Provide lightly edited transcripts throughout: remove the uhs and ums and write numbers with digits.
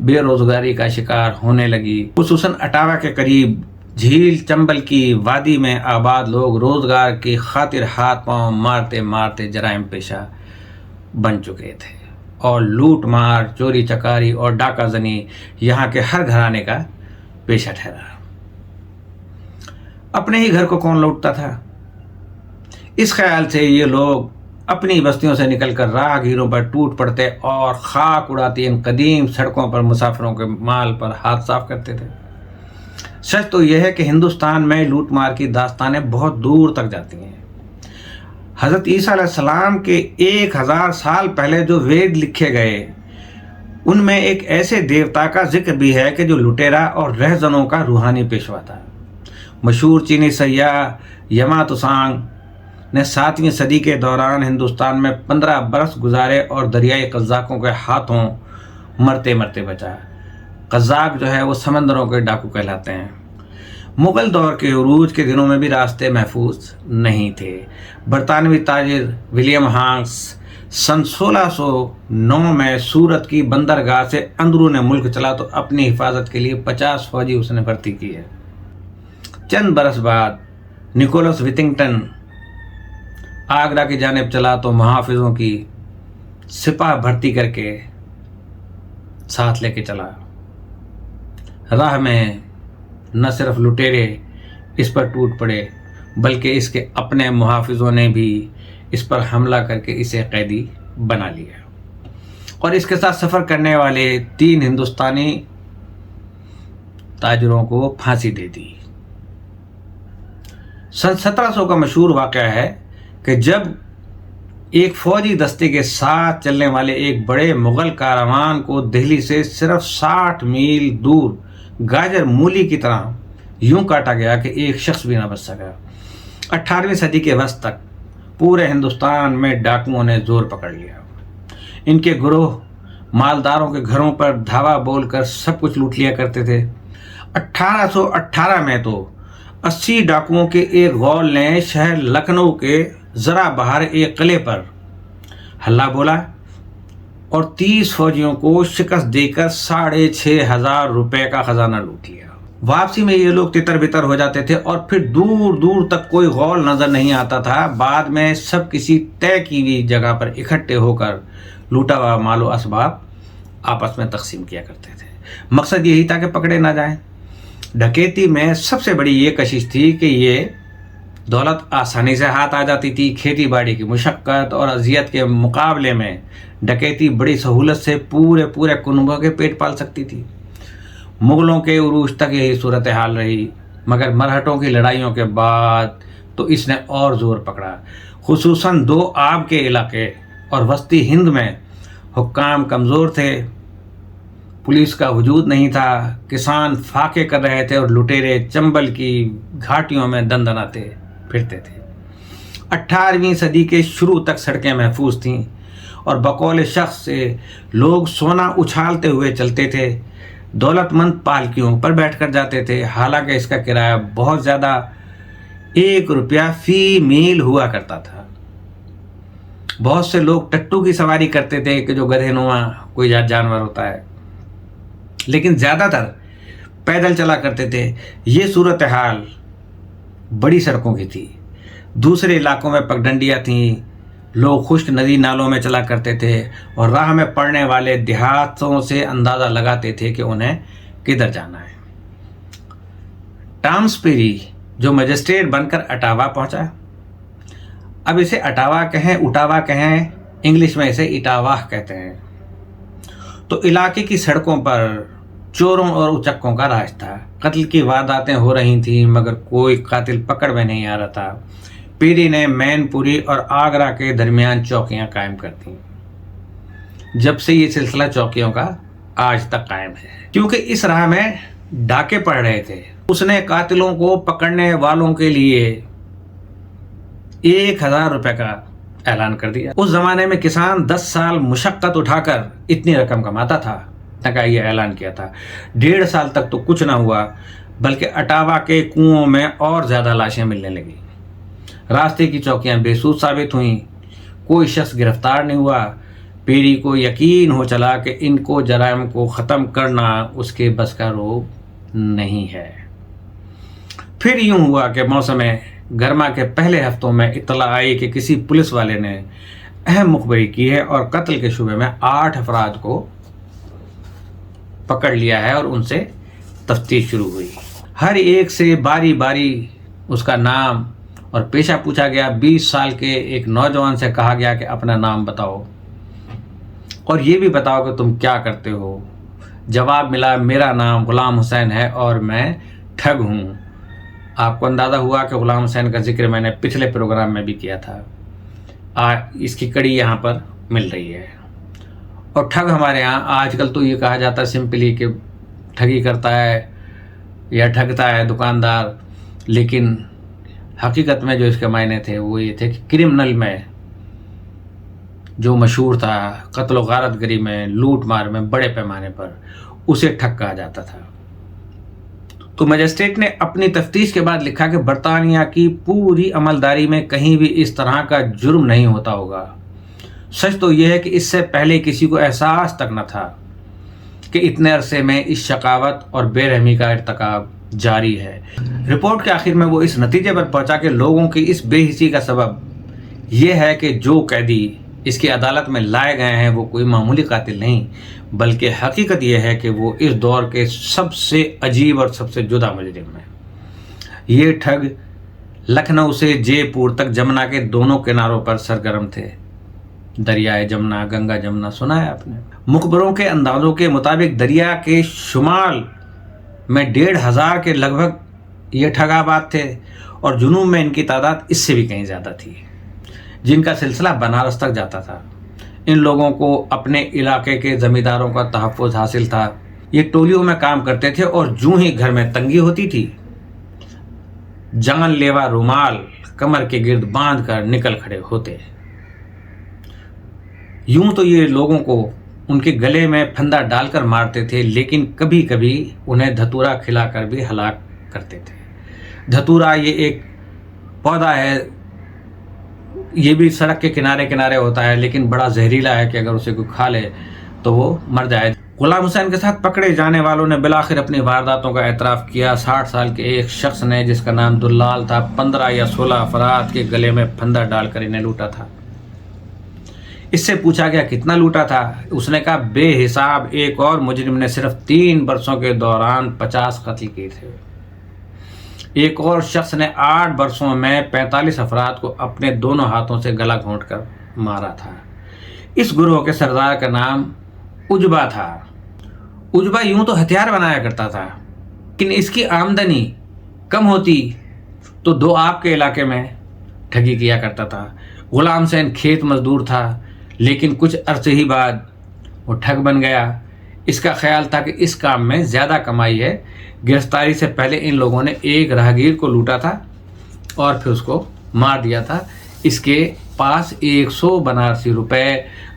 بے روزگاری کا شکار ہونے لگی۔ خصوصاً اٹاوا کے قریب جھیل چمبل کی وادی میں آباد لوگ روزگار کی خاطر ہاتھ پاؤں مارتے مارتے جرائم پیشہ بن چکے تھے، اور لوٹ مار، چوری چکاری اور ڈاکہ زنی یہاں کے ہر گھرانے کا پیشہ ٹھہرا۔ اپنے ہی گھر کو کون لوٹتا تھا؟ اس خیال سے یہ لوگ اپنی بستیوں سے نکل کر راہگیروں پر ٹوٹ پڑتے اور خاک اڑاتی ان قدیم سڑکوں پر مسافروں کے مال پر ہاتھ صاف کرتے تھے۔ سچ تو یہ ہے کہ ہندوستان میں لوٹ مار کی داستانیں بہت دور تک جاتی ہیں۔ حضرت عیسیٰ علیہ السلام کے 1000 سال پہلے جو وید لکھے گئے ان میں ایک ایسے دیوتا کا ذکر بھی ہے کہ جو لٹیرا اور رہزنوں کا روحانی پیشوا تھا۔ مشہور چینی سیاح یما تسانگ نے 7ویں صدی کے دوران ہندوستان میں 15 برس گزارے اور دریائی قزاقوں کے ہاتھوں مرتے مرتے بچا۔ قزاق جو ہے وہ سمندروں کے ڈاکو کہلاتے ہیں۔ مغل دور کے عروج کے دنوں میں بھی راستے محفوظ نہیں تھے۔ برطانوی تاجر ولیم ہانکس سن 1609 میں سورت کی بندرگاہ سے اندرون ملک چلا تو اپنی حفاظت کے لیے 50 فوجی اس نے بھرتی کیے۔ چند برس بعد نکولس وتھنگٹن آگرہ کی جانب چلا تو محافظوں کی سپاہ بھرتی کر کے ساتھ لے کے چلا۔ راہ میں نہ صرف لٹیرے اس پر ٹوٹ پڑے بلکہ اس کے اپنے محافظوں نے بھی اس پر حملہ کر کے اسے قیدی بنا لیا اور اس کے ساتھ سفر کرنے والے 3 ہندوستانی تاجروں کو پھانسی دے دی۔ سن 1700 کا مشہور واقعہ ہے کہ جب ایک فوجی دستے کے ساتھ چلنے والے ایک بڑے مغل کاروان کو دہلی سے صرف 60 میل دور گاجر مولی کی طرح یوں کاٹا گیا کہ ایک شخص بھی نہ بچ سکا۔ 18ویں صدی کے وسط تک پورے ہندوستان میں ڈاکوؤں نے زور پکڑ لیا۔ ان کے گروہ مالداروں کے گھروں پر دھاوا بول کر سب کچھ لوٹ لیا کرتے تھے۔ 1818 میں تو 80 ڈاکوؤں کے ایک غول نے شہر لکھنؤ کے ذرا باہر ایک قلعے پر حلہ بولا اور 30 فوجیوں کو شکست دے کر 6500 روپے کا خزانہ لوٹ لیا۔ واپسی میں یہ لوگ تتر بتر ہو جاتے تھے اور پھر دور دور تک کوئی غول نظر نہیں آتا تھا۔ بعد میں سب کسی طے کی ہوئی جگہ پر اکٹھے ہو کر لوٹا ہوا مال و اسباب آپس میں تقسیم کیا کرتے تھے۔ مقصد یہی تھا کہ پکڑے نہ جائیں۔ ڈکیتی میں سب سے بڑی یہ کشش تھی کہ یہ دولت آسانی سے ہاتھ آ جاتی تھی۔ کھیتی باڑی کی مشقت اور اذیت کے مقابلے میں ڈکیتی بڑی سہولت سے پورے کنبوں کے پیٹ پال سکتی تھی۔ مغلوں کے عروج تک یہی صورتحال رہی، مگر مرہٹوں کی لڑائیوں کے بعد تو اس نے اور زور پکڑا۔ خصوصاً 2 آب کے علاقے اور وسطی ہند میں حکام کمزور تھے، پولیس کا وجود نہیں تھا، کسان فاقے کر رہے تھے اور لٹیرے چمبل کی گھاٹیوں میں دندناتے پھرتے تھے۔ 18ویں صدی کے شروع تک سڑکیں محفوظ تھیں اور بقول شخص سے لوگ سونا اچھالتے ہوئے چلتے تھے، دولت مند پالکیوں پر بیٹھ کر جاتے تھے، حالانکہ اس کا کرایہ بہت زیادہ 1 روپیہ فی میل ہوا کرتا تھا۔ بہت سے لوگ ٹٹو کی سواری کرتے تھے کہ جو گدھے نما کوئی جانور ہوتا ہے، لیکن زیادہ تر پیدل چلا کرتے تھے۔ یہ صورتحال بڑی سڑکوں کی تھی۔ دوسرے علاقوں میں پگڈنڈیاں تھیں، لوگ خشک ندی نالوں میں چلا کرتے تھے اور راہ میں پڑنے والے دیہاتوں سے اندازہ لگاتے تھے کہ انہیں کدھر جانا ہے۔ ٹامس پیری جو مجسٹریٹ بن کر اٹاوا پہنچا، اب اسے اٹاوا کہیں اٹاوا کہیں، انگلش میں اسے اٹاواہ کہتے ہیں، تو علاقے کی سڑکوں پر چوروں اور اچکوں کا راج تھا۔ قتل کی وارداتیں ہو رہی تھیں مگر کوئی قاتل پکڑ میں نہیں آ رہا تھا۔ پیری نے مین پوری اور آگرہ کے درمیان چوکیاں قائم کر دیں۔ جب سے یہ سلسلہ چوکیوں کا آج تک قائم ہے، کیونکہ اس راہ میں ڈاکے پڑ رہے تھے۔ اس نے قاتلوں کو پکڑنے والوں کے لیے 1000 روپے کا اعلان کر دیا۔ اس زمانے میں کسان 10 سال مشقت اٹھا کر اتنی رقم کماتا تھا، تک یہ اعلان کیا تھا۔ 1.5 سال تک تو کچھ نہ ہوا، بلکہ اٹاوا کے کنوؤں میں اور زیادہ لاشیں ملنے لگیں۔ راستے کی چوکیاں بے سود ثابت ہوئیں، کوئی شخص گرفتار نہیں ہوا، پیری کو یقین ہو چلا کہ ان کو جرائم کو ختم کرنا اس کے بس کا روب نہیں ہے۔ پھر یوں ہوا کہ موسم گرما کے پہلے ہفتوں میں اطلاع آئی کہ کسی پولیس والے نے اہم مخبری کی ہے اور قتل کے شبے میں 8 افراد کو پکڑ لیا ہے اور ان سے تفتیش شروع ہوئی۔ ہر ایک سے باری باری اس کا نام اور پیشہ پوچھا گیا۔ 20 سال کے ایک نوجوان سے کہا گیا کہ اپنا نام بتاؤ اور یہ بھی بتاؤ کہ تم کیا کرتے ہو۔ جواب ملا، میرا نام غلام حسین ہے اور میں ٹھگ ہوں۔ آپ کو اندازہ ہوا کہ غلام حسین کا ذکر میں نے پچھلے پروگرام میں بھی کیا تھا، اس کی کڑی یہاں پر مل رہی ہے۔ اور ٹھگ ہمارے ہاں آج کل تو یہ کہا جاتا ہے سمپلی کہ ٹھگی کرتا ہے یا ٹھگتا ہے دکاندار، لیکن حقیقت میں جو اس کے معنی تھے وہ یہ تھے کہ کرمنل میں جو مشہور تھا، قتل و غارت گری میں، لوٹ مار میں بڑے پیمانے پر، اسے ٹھگ کہا جاتا تھا۔ تو مجسٹریٹ نے اپنی تفتیش کے بعد لکھا کہ برطانیہ کی پوری عملداری میں کہیں بھی اس طرح کا جرم نہیں ہوتا ہوگا۔ سچ تو یہ ہے کہ اس سے پہلے کسی کو احساس تک نہ تھا کہ اتنے عرصے میں اس شقاوت اور بے رحمی کا ارتکاب جاری ہے۔ رپورٹ کے آخر میں وہ اس نتیجے پر پہنچا کہ لوگوں کی اس بے حسی کا سبب یہ ہے کہ جو قیدی اس کی عدالت میں لائے گئے ہیں وہ کوئی معمولی قاتل نہیں، بلکہ حقیقت یہ ہے کہ وہ اس دور کے سب سے عجیب اور سب سے جدا مجرم ہیں۔ یہ ٹھگ لکھنؤ سے جے پور تک جمنا کے دونوں کناروں پر سرگرم تھے۔ دریائے جمنا، گنگا جمنا سنا ہے آپ نے۔ مخبروں کے اندازوں کے مطابق دریا کے شمال میں 1,500 کے لگ بھگ یہ ٹھگ آباد تھے اور جنوب میں ان کی تعداد اس سے بھی کہیں زیادہ تھی، جن کا سلسلہ بنارس تک جاتا تھا۔ ان لوگوں کو اپنے علاقے کے زمینداروں کا تحفظ حاصل تھا۔ یہ ٹولیوں میں کام کرتے تھے اور جوں ہی گھر میں تنگی ہوتی تھی، جان لیوا رومال کمر کے گرد باندھ کر نکل کھڑے ہوتے۔ یوں تو یہ لوگوں کو ان کے گلے میں پھندا ڈال کر مارتے تھے، لیکن کبھی کبھی انہیں دھتورا کھلا کر بھی ہلاک کرتے تھے۔ دھتورا یہ ایک پودا ہے، یہ بھی سڑک کے کنارے کنارے ہوتا ہے، لیکن بڑا زہریلا ہے کہ اگر اسے کوئی کھا لے تو وہ مر جائے۔ غلام حسین کے ساتھ پکڑے جانے والوں نے بالآخر اپنی وارداتوں کا اعتراف کیا۔ 60 سال کے ایک شخص نے جس کا نام دلال تھا 15 یا 16 افراد کے گلے میں پھندا ڈال کر انہیں لوٹا تھا۔ اس سے پوچھا گیا کتنا لوٹا تھا، اس نے کہا بے حساب۔ ایک اور مجرم نے صرف 3 برسوں کے دوران 50 قتل کیے تھے۔ ایک اور شخص نے 8 برسوں میں 45 افراد کو اپنے دونوں ہاتھوں سے گلا گھونٹ کر مارا تھا۔ اس گروہ کے سردار کا نام عجبہ تھا۔ عجبہ یوں تو ہتھیار بنایا کرتا تھا، لیکن اس کی آمدنی کم ہوتی تو دو آپ کے علاقے میں ٹھگی کیا کرتا تھا۔ غلام حسین کھیت مزدور تھا، لیکن کچھ عرصے ہی بعد وہ ٹھگ بن گیا۔ اس کا خیال تھا کہ اس کام میں زیادہ کمائی ہے۔ گرفتاری سے پہلے ان لوگوں نے ایک راہگیر کو لوٹا تھا اور پھر اس کو مار دیا تھا۔ اس کے پاس 100 بنارسی روپے،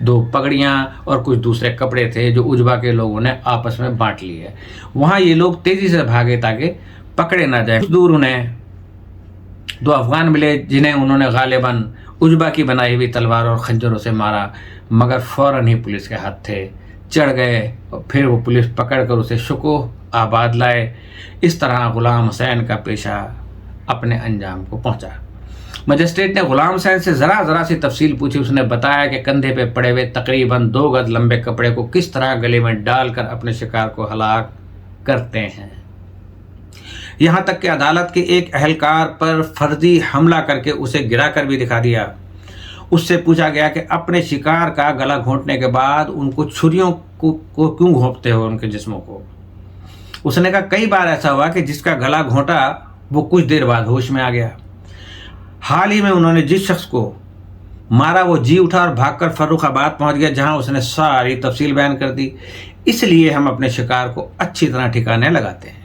2 پگڑیاں اور کچھ دوسرے کپڑے تھے جو عجبہ کے لوگوں نے آپس میں بانٹ لیے۔ وہاں یہ لوگ تیزی سے بھاگے تاکہ پکڑے نہ جائیں۔ کچھ دور انہیں 2 افغان ملے جنہیں انہوں نے غالباً عجبہ کی بنائی ہوئی تلوار اور خنجروں سے مارا، مگر فوراً ہی پولیس کے ہاتھ تھے، چڑھ گئے اور پھر وہ پولیس پکڑ کر اسے شکوہ آباد لائے۔ اس طرح غلام حسین کا پیشہ اپنے انجام کو پہنچا۔ مجسٹریٹ نے غلام حسین سے ذرا سی تفصیل پوچھی۔ اس نے بتایا کہ کندھے پہ پڑے ہوئے تقریباً 2 گز لمبے کپڑے کو کس طرح گلے میں ڈال کر اپنے شکار کو ہلاک کرتے ہیں۔ یہاں تک کہ عدالت کے ایک اہلکار پر فرضی حملہ کر کے اسے گرا کر بھی دکھا دیا۔ اس سے پوچھا گیا کہ اپنے شکار کا گلا گھونٹنے کے بعد ان کو چھریوں کو کیوں گھونپتے ہو ان کے جسموں کو۔ اس نے کہا کئی بار ایسا ہوا کہ جس کا گلا گھونٹا وہ کچھ دیر بعد ہوش میں آ گیا۔ حال ہی میں انہوں نے جس شخص کو مارا وہ جی اٹھا اور بھاگ کر فروخ آباد پہنچ گیا، جہاں اس نے ساری تفصیل بیان کر دی۔ اس لیے ہم اپنے شکار کو اچھی طرح ٹھکانے لگاتے ہیں۔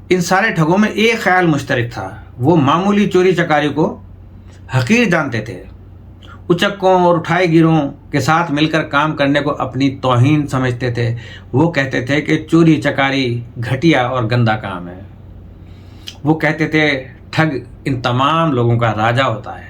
ان سارے ٹھگوں میں ایک خیال مشترک تھا، وہ معمولی چوری چکاری کو حقیر جانتے تھے۔ اچکوں اور اٹھائے گیروں کے ساتھ مل کر کام کرنے کو اپنی توہین سمجھتے تھے۔ وہ کہتے تھے کہ چوری چکاری گھٹیا اور گندا کام ہے۔ وہ کہتے تھے ٹھگ ان تمام لوگوں کا راجا ہوتا ہے۔